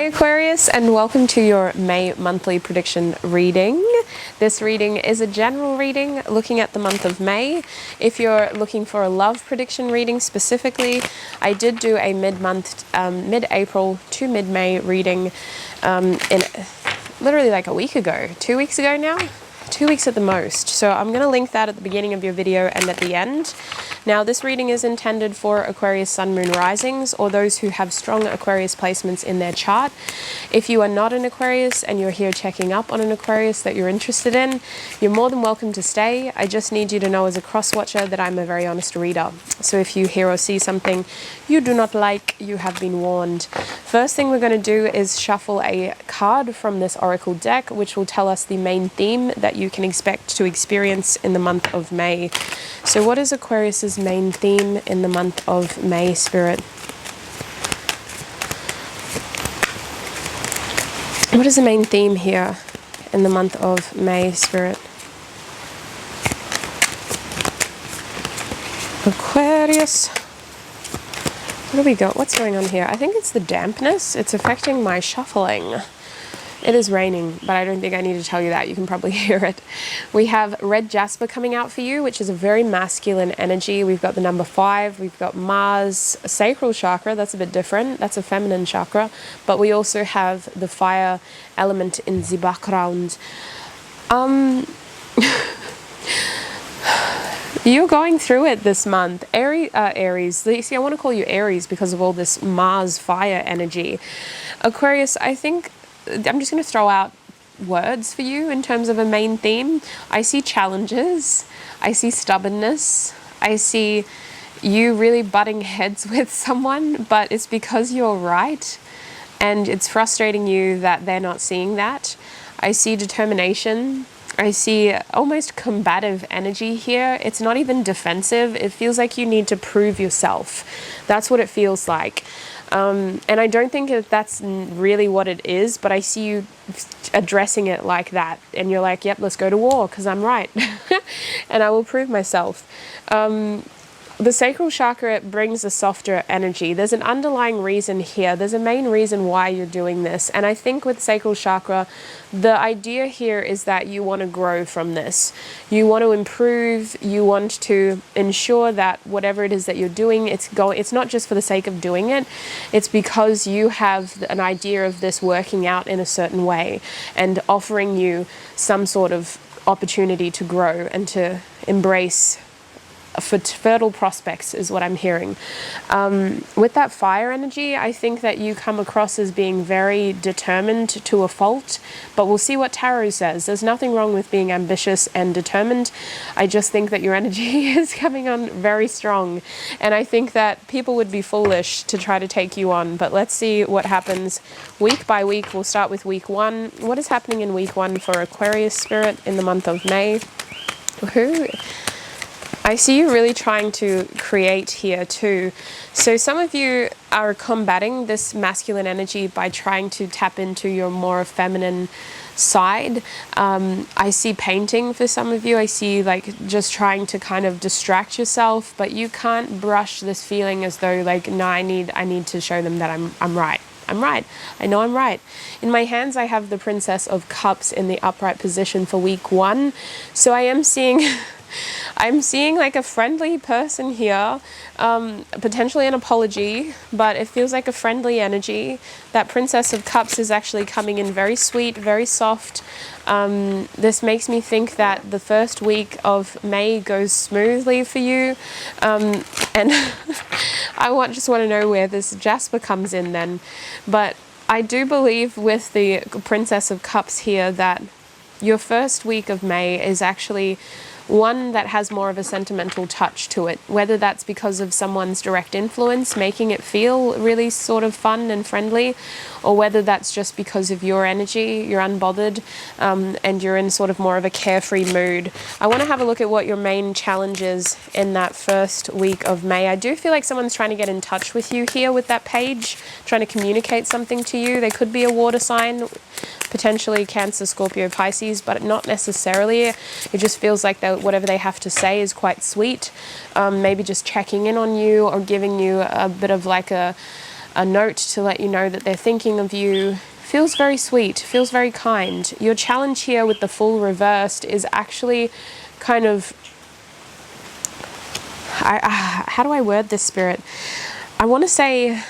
Hi Aquarius, and welcome to your May monthly prediction reading. This reading is a general reading looking at the month of May. If you're looking for a love prediction reading specifically, I did do a mid-April to mid-May reading in literally like a week ago, 2 weeks ago now. 2 weeks at the most. So I'm going to link that at the beginning of your video and at the end. Now this reading is intended for Aquarius Sun Moon risings or those who have strong Aquarius placements in their chart. If you are not an Aquarius and you're here checking up on an Aquarius that you're interested in, you're more than welcome to stay. I just need you to know as a cross watcher that I'm a very honest reader. So if you hear or see something you do not like, you have been warned. First thing we're going to do is shuffle a card from this oracle deck, which will tell us the main theme that you can expect to experience in the month of May. So what is Aquarius's main theme in the month of May, Spirit? What is the main theme here in the month of May, Spirit? Aquarius. What do we got? What's going on here? I think it's the dampness. It's affecting my shuffling. It is raining, but I don't think I need to tell you that. You can probably hear it. We have red jasper coming out for you, which is a very masculine energy. We've got the number 5. We've got Mars, sacral chakra. That's a bit different. That's a feminine chakra. But we also have the fire element in the background. You're going through it this month. Aries. See, I want to call you Aries because of all this Mars fire energy. Aquarius, I think I'm just going to throw out words for you in terms of a main theme. I see challenges. I see stubbornness. I see you really butting heads with someone, but it's because you're right. And it's frustrating you that they're not seeing that. I see determination. I see almost combative energy here. It's not even defensive. It feels like you need to prove yourself. That's what it feels like. And I don't think that that's really what it is, but I see you addressing it like that. And you're like, yep, let's go to war because I'm right. And I will prove myself. The sacral chakra brings a softer energy. There's an underlying reason here. There's a main reason why you're doing this. And I think with sacral chakra, the idea here is that you want to grow from this. You want to improve. You want to ensure that whatever it is that you're doing, it's not just for the sake of doing it. It's because you have an idea of this working out in a certain way and offering you some sort of opportunity to grow and to embrace for fertile prospects is what I'm hearing. With that fire energy, I think that you come across as being very determined to a fault, but we'll see what tarot says. There's nothing wrong with being ambitious and determined. I just think that your energy is coming on very strong, and I think that people would be foolish to try to take you on, but let's see what happens week by week. We'll start with week 1. What is happening in week 1 for Aquarius, Spirit, in the month of May? I see you really trying to create here too. So some of you are combating this masculine energy by trying to tap into your more feminine side. I see painting for some of you. I see like just trying to kind of distract yourself, but you can't brush this feeling as though like, no, I need to show them that I'm right. I'm right. I know I'm right. In my hands, I have the Princess of Cups in the upright position for week 1. So I am seeing I'm seeing like a friendly person here, potentially an apology, but it feels like a friendly energy. That Princess of Cups is actually coming in very sweet, very soft. This makes me think that the first week of May goes smoothly for you. And I just want to know where this Jasper comes in then. But I do believe with the Princess of Cups here that your first week of May is actually one that has more of a sentimental touch to it, whether that's because of someone's direct influence making it feel really sort of fun and friendly, or whether that's just because of your energy, you're unbothered, and you're in sort of more of a carefree mood. I want to have a look at what your main challenge is in that first week of May. I do feel like someone's trying to get in touch with you here with that page, trying to communicate something to you. They could be a water sign, potentially Cancer, Scorpio, Pisces, but not necessarily. It just feels like whatever they have to say is quite sweet. Maybe just checking in on you or giving you a bit of like a a note to let you know that they're thinking of you. Feels very sweet, feels very kind. Your challenge here with the Fool reversed is actually kind of, how do I word this, Spirit? I want to say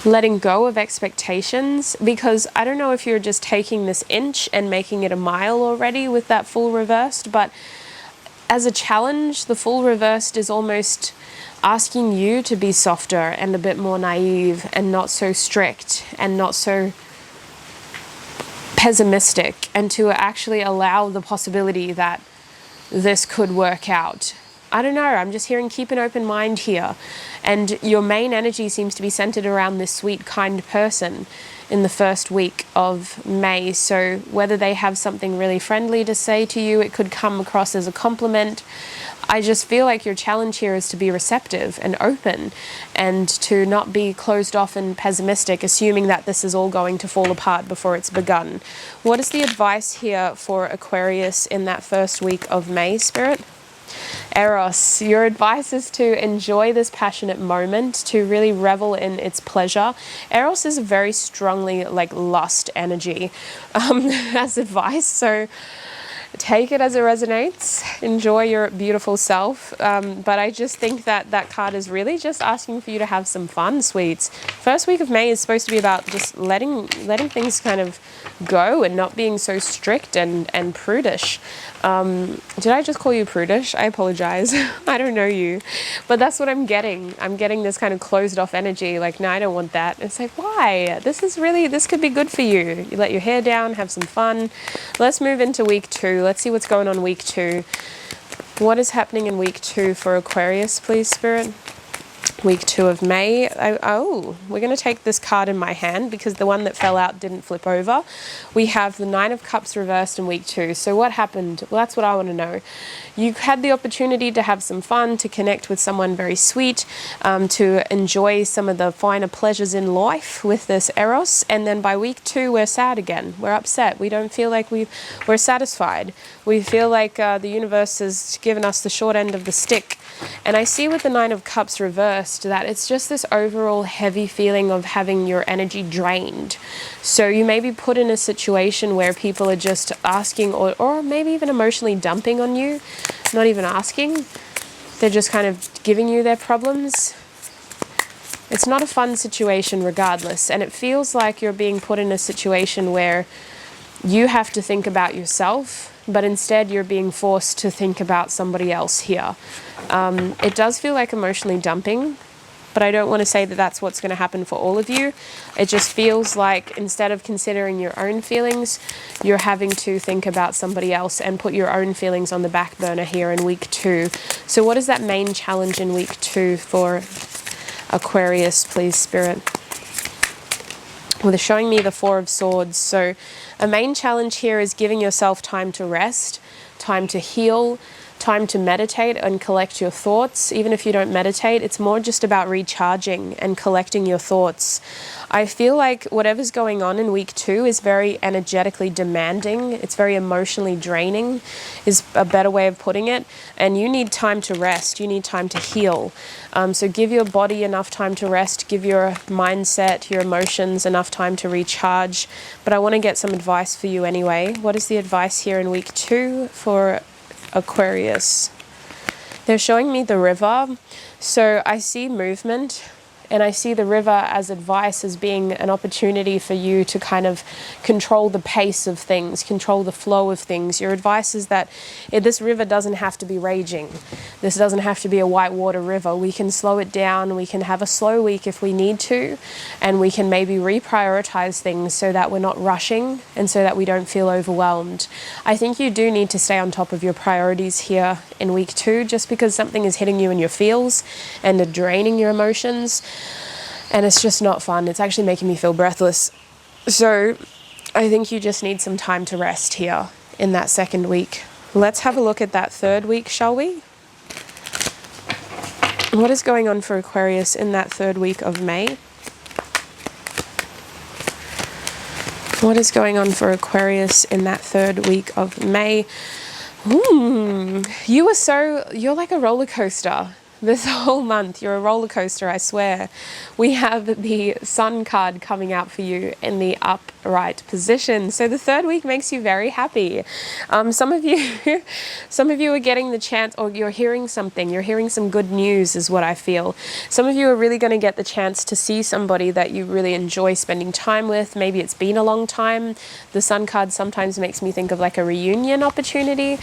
letting go of expectations, because I don't know if you're just taking this inch and making it a mile already with that Fool reversed, but as a challenge, the Fool reversed is almost asking you to be softer and a bit more naive and not so strict and not so pessimistic, and to actually allow the possibility that this could work out. I don't know, I'm just hearing keep an open mind here. And your main energy seems to be centered around this sweet, kind person in the first week of May. So whether they have something really friendly to say to you, it could come across as a compliment. I just feel like your challenge here is to be receptive and open, and to not be closed off and pessimistic, assuming that this is all going to fall apart before it's begun. What is the advice here for Aquarius in that first week of May, Spirit? Eros, your advice is to enjoy this passionate moment, to really revel in its pleasure. Eros is a very strongly like lust energy as advice, so take it as it resonates. Enjoy your beautiful self. But I just think that that card is really just asking for you to have some fun, sweets. First week of May is supposed to be about just letting things kind of go and not being so strict and prudish. Did I just call you prudish? I apologize. I don't know you. But that's what I'm getting. I'm getting this kind of closed off energy. Like, no, I don't want that. It's like, why? This could be good for you. You let your hair down, have some fun. Let's move into week 2. Let's see what's going on week 2. What is happening in week 2 for Aquarius, please, Spirit? Week 2 of May. We're going to take this card in my hand because the one that fell out didn't flip over. We have the 9 of Cups reversed in week 2. So what happened? Well, that's what I want to know. You had the opportunity to have some fun, to connect with someone very sweet, to enjoy some of the finer pleasures in life with this Eros, and then by week 2 we're sad again. We're upset. We don't feel like we're satisfied. We feel like the universe has given us the short end of the stick. And I see with the 9 of Cups reversed that it's just this overall heavy feeling of having your energy drained. So you may be put in a situation where people are just asking or maybe even emotionally dumping on you, not even asking. They're just kind of giving you their problems. It's not a fun situation regardless, and it feels like you're being put in a situation where you have to think about yourself, but instead you're being forced to think about somebody else here. It does feel like emotionally dumping, but I don't want to say that that's what's going to happen for all of you. It just feels like instead of considering your own feelings, you're having to think about somebody else and put your own feelings on the back burner here in week 2. So what is that main challenge in week 2 for Aquarius, please, Spirit? Well, they're showing me the 4 of Swords. So a main challenge here is giving yourself time to rest, time to heal, time to meditate and collect your thoughts. Even if you don't meditate, it's more just about recharging and collecting your thoughts. I feel like whatever's going on in week 2 is very energetically demanding. It's very emotionally draining, is a better way of putting it. And you need time to rest. You need time to heal. So give your body enough time to rest. Give your mindset, your emotions enough time to recharge. But I want to get some advice for you anyway. What is the advice here in week 2 for Aquarius? They're showing me the river. So I see movement, and I see the river as advice, as being an opportunity for you to kind of control the pace of things, control the flow of things. Your advice is that this river doesn't have to be raging. This doesn't have to be a whitewater river. We can slow it down. We can have a slow week if we need to, and we can maybe reprioritize things so that we're not rushing and so that we don't feel overwhelmed. I think you do need to stay on top of your priorities here in week 2, just because something is hitting you in your feels and draining your emotions. And it's just not fun. It's actually making me feel breathless. So I think you just need some time to rest here in that second week. Let's have a look at that third week, shall we? What is going on for Aquarius in that third week of May? What is going on for Aquarius in that third week of May? You're like a roller coaster. this whole month, you're a roller coaster, I swear. We have the Sun card coming out for you in the upright position. So the third week makes you very happy. Some of you are getting the chance, or you're hearing something. You're hearing some good news is what I feel. Some of you are really going to get the chance to see somebody that you really enjoy spending time with. Maybe it's been a long time. The Sun card sometimes makes me think of like a reunion opportunity,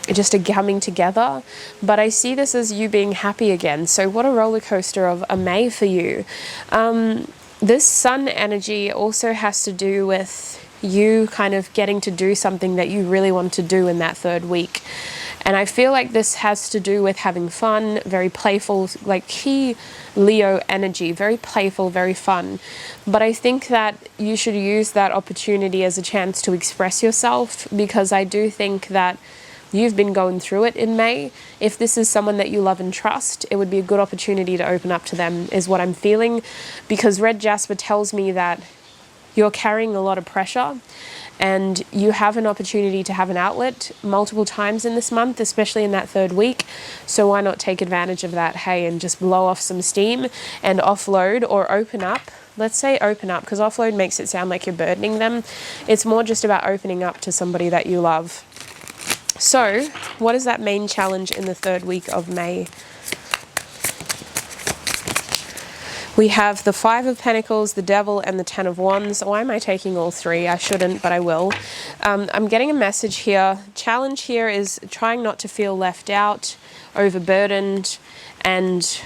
just a coming together. But I see this as you being happy again. So what a roller coaster of a May for you. This Sun energy also has to do with you kind of getting to do something that you really want to do in that third week. And I feel like this has to do with having fun, very playful, like key Leo energy, very playful, very fun. But I think that you should use that opportunity as a chance to express yourself, because I do think that you've been going through it in May. If this is someone that you love and trust, it would be a good opportunity to open up to them, is what I'm feeling. Because red jasper tells me that you're carrying a lot of pressure and you have an opportunity to have an outlet multiple times in this month, especially in that third week. So why not take advantage of that, hey, and just blow off some steam and offload or open up. Let's say open up, because offload makes it sound like you're burdening them. It's more just about opening up to somebody that you love. So, what is that main challenge in the third week of May? We have the Five of Pentacles, the Devil, and the Ten of Wands. Why am I taking all three? I shouldn't, but I will. I'm getting a message here. Challenge here is trying not to feel left out, overburdened, and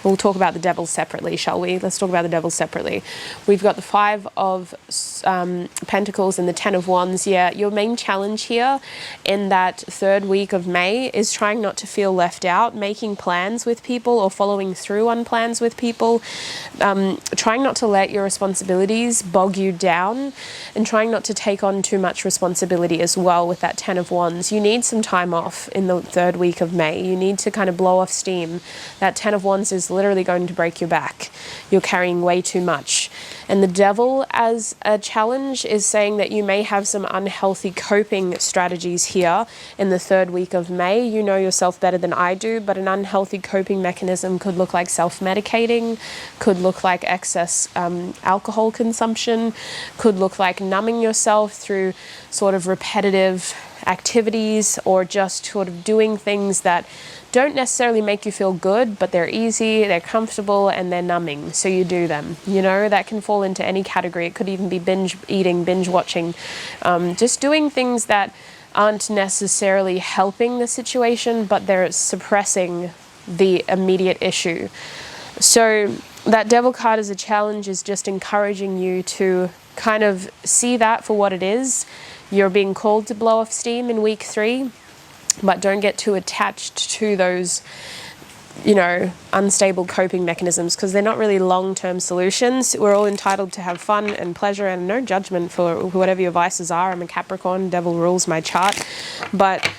we'll talk about the Devil separately, shall we? Let's talk about the Devil separately. We've got the Five of Pentacles and the Ten of Wands. Yeah, your main challenge here in that third week of May is trying not to feel left out, making plans with people or following through on plans with people, trying not to let your responsibilities bog you down, and trying not to take on too much responsibility as well with that Ten of Wands. You need some time off in the third week of May. You need to kind of blow off steam. That Ten of Wands is literally going to break your back. You're carrying way too much. And the Devil as a challenge is saying that you may have some unhealthy coping strategies here in the third week of May. You know yourself better than I do, but an unhealthy coping mechanism could look like self-medicating, could look like excess alcohol consumption, could look like numbing yourself through sort of repetitive activities, or just sort of doing things that don't necessarily make you feel good, but they're easy, they're comfortable, and they're numbing, so you do them. You know, that can fall into any category. It could even be binge eating, binge watching, just doing things that aren't necessarily helping the situation, but they're suppressing the immediate issue. So that Devil card as a challenge is just encouraging you to kind of see that for what it is. You're being called to blow off steam in week 3, but don't get too attached to those, you know, unstable coping mechanisms, because they're not really long-term solutions. We're all entitled to have fun and pleasure, and no judgment for whatever your vices are. I'm a Capricorn, Devil rules my chart. But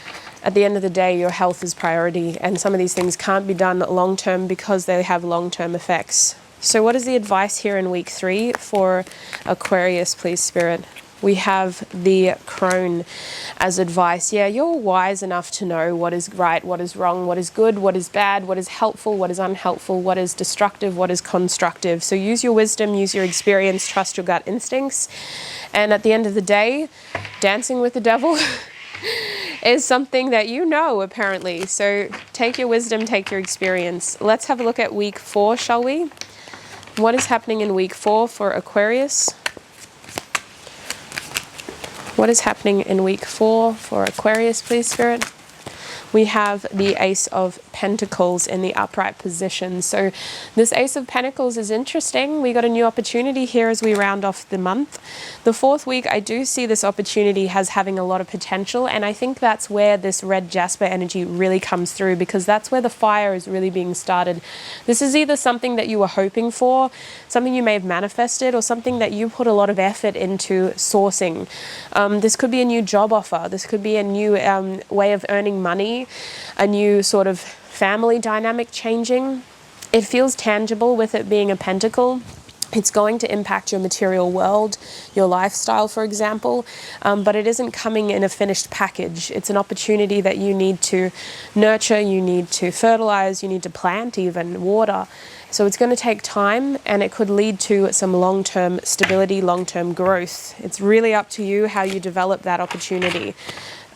at the end of the day, your health is priority, and some of these things can't be done long-term because they have long-term effects. So what is the advice here in week 3 for Aquarius, please, Spirit? We have the Crone as advice. Yeah, you're wise enough to know what is right, what is wrong, what is good, what is bad, what is helpful, what is unhelpful, what is destructive, what is constructive. So use your wisdom, use your experience, trust your gut instincts. And at the end of the day, dancing with the devil is something that you know, apparently. So take your wisdom, take your experience. Let's have a look at week 4, shall we? What is happening in week 4 for Aquarius? What is happening in week 4 for Aquarius, please, Spirit? We have the Ace of Pentacles in the upright position. So this Ace of Pentacles is interesting. We got a new opportunity here as we round off the month. The 4th week, I do see this opportunity as having a lot of potential, and I think that's where this red jasper energy really comes through, because that's where the fire is really being started. This is either something that you were hoping for, something you may have manifested, or something that you put a lot of effort into sourcing. This could be a new job offer. This could be a new way of earning money, a new sort of family dynamic changing. It feels tangible with it being a pentacle. It's going to impact your material world, your lifestyle, for example, but it isn't coming in a finished package. It's an opportunity that you need to nurture, you need to fertilize, you need to plant even, water. So it's going to take time, and it could lead to some long-term stability, long-term growth. It's really up to you how you develop that opportunity.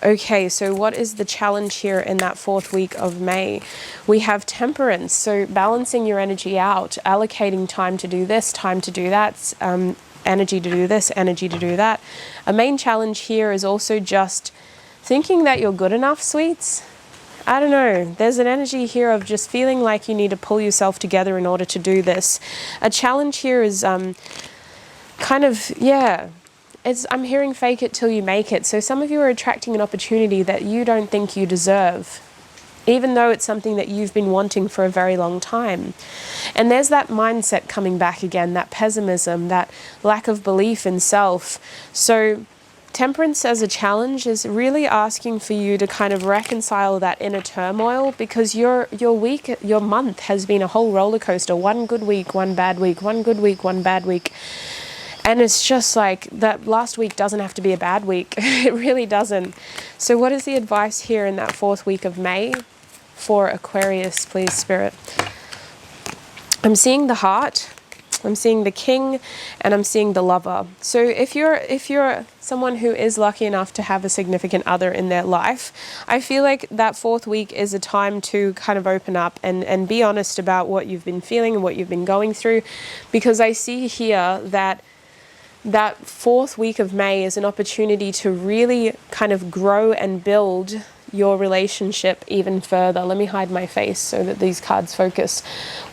Okay, so what is the challenge here in that 4th week of May? We have temperance, so balancing your energy out, allocating time to do this, time to do that, energy to do this, energy to do that. A main challenge here is also just thinking that you're good enough, sweets. I don't know, there's an energy here of just feeling like you need to pull yourself together in order to do this. A challenge here is kind of, yeah, I'm hearing fake it till you make it. So some of you are attracting an opportunity that you don't think you deserve, even though it's something that you've been wanting for a very long time. And there's that mindset coming back again, that pessimism, that lack of belief in self. So temperance as a challenge is really asking for you to kind of reconcile that inner turmoil, because your week, your month has been a whole roller coaster. One good week, one bad week, one good week, one bad week. And it's just like that last week doesn't have to be a bad week. It really doesn't. So what is the advice here in that 4th week of May for Aquarius, please, Spirit? I'm seeing the heart, I'm seeing the king, and I'm seeing the lover. So if you're someone who is lucky enough to have a significant other in their life, I feel like that 4th week is a time to kind of open up and be honest about what you've been feeling and what you've been going through, because I see here that 4th week of May is an opportunity to really kind of grow and build your relationship even further. Let me hide my face so that these cards focus.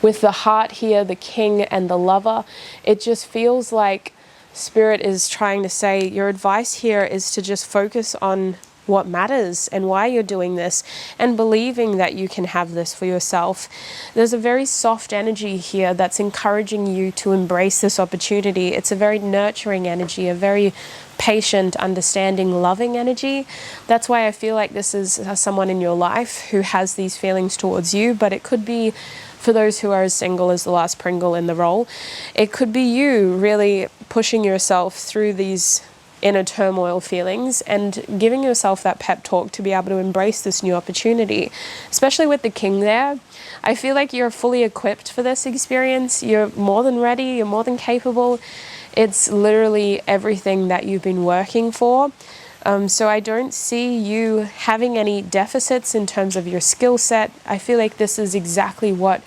With the heart here, the king, and the lover, it just feels like Spirit is trying to say your advice here is to just focus on what matters and why you're doing this, and believing that you can have this for yourself. There's a very soft energy here that's encouraging you to embrace this opportunity. It's a very nurturing energy, a very patient, understanding, loving energy. That's why I feel like this is someone in your life who has these feelings towards you, but it could be, for those who are as single as the last Pringle in the role, it could be you really pushing yourself through these inner turmoil feelings and giving yourself that pep talk to be able to embrace this new opportunity. Especially with the king there, I feel like you're fully equipped for this experience. You're more than ready, you're more than capable. It's literally everything that you've been working for. So I don't see you having any deficits in terms of your skill set. I feel like this is exactly what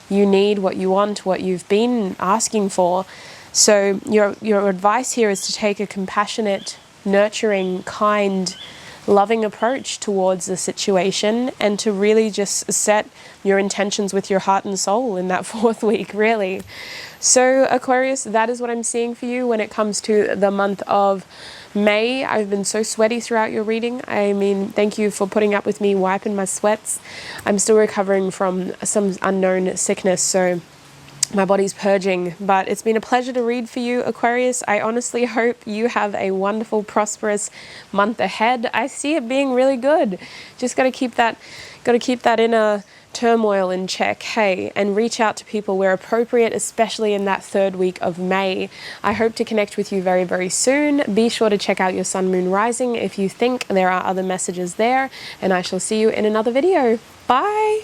you need, what you want, what you've been asking for. So your advice here is to take a compassionate, nurturing, kind, loving approach towards the situation, and to really just set your intentions with your heart and soul in that 4th week, really. So Aquarius, that is what I'm seeing for you when it comes to the month of May. I've been so sweaty throughout your reading. I mean, thank you for putting up with me wiping my sweats. I'm still recovering from some unknown sickness, so my body's purging, but it's been a pleasure to read for you, Aquarius. I honestly hope you have a wonderful, prosperous month ahead. I see it being really good. Just got to keep that inner turmoil in check, hey, and reach out to people where appropriate, especially in that 3rd week of May. I hope to connect with you very, very soon. Be sure to check out your sun, moon, rising if you think there are other messages there, and I shall see you in another video. Bye.